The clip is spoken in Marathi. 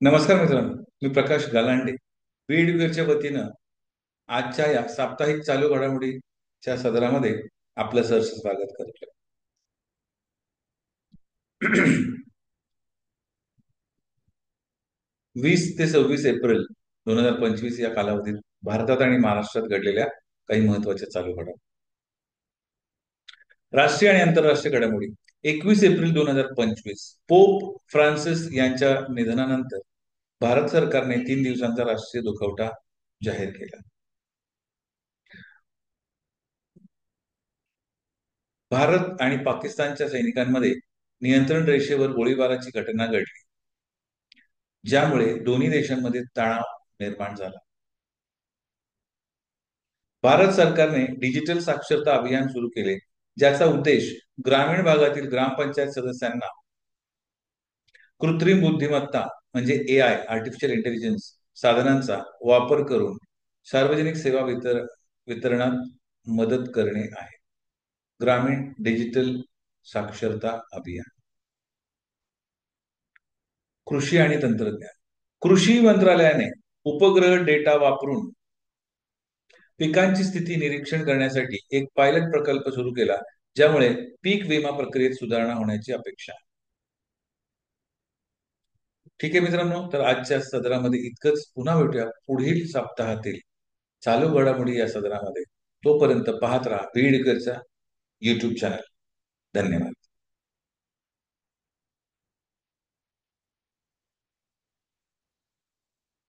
नमस्कार मित्रांनो, मी प्रकाश गालांडे. बीड वीरच्या वतीनं आजच्या या साप्ताहिक चालू घडामोडीच्या सदरामध्ये आपलं सहर्ष स्वागत करतो. 20 ते 26 एप्रिल 2025 या कालावधीत भारतात आणि महाराष्ट्रात घडलेल्या काही महत्वाच्या चालू घडामोडी. राष्ट्रीय आणि आंतरराष्ट्रीय घडामोडी. 21 एप्रिल 2025 पोप फ्रान्सिस यांच्या निधनानंतर भारत सरकारने 3 दिवसांचा राष्ट्रीय दुखवटा जाहीर केला. भारत आणि पाकिस्तानच्या सैनिकांमध्ये नियंत्रण रेषेवर गोळीबाराची घटना घडली, ज्यामुळे दोन्ही देशांमध्ये तणाव निर्माण झाला. भारत सरकारने डिजिटल साक्षरता अभियान सुरू केले, ज्याचा उद्देश ग्रामीण भागातील ग्रामपंचायत सदस्यांना कृत्रिम बुद्धिमत्ता म्हणजे AI आर्टिफिशियल इंटेलिजन्स साधनांचा वापर करून सार्वजनिक सेवा वितरणात मदत करणे आहे. ग्रामीण डिजिटल साक्षरता अभियान. कृषी आणि तंत्रज्ञान. कृषी मंत्रालयाने उपग्रह डेटा वापरून पिकांची स्थिती निरीक्षण करण्यासाठी एक पायलट प्रकल्प सुरू केला, ज्यामुळे पीक विमा प्रक्रियेत सुधारणा होण्याची अपेक्षा आहे. ठीक आहे मित्रांनो, तर आजच्या सदरामध्ये इतकंच. पुन्हा भेटूया पुढील सप्ताहातील चालू घडामोडी या सदरामध्ये. तोपर्यंत पाहत राहा बीडकरचा YouTube चॅनल. धन्यवाद.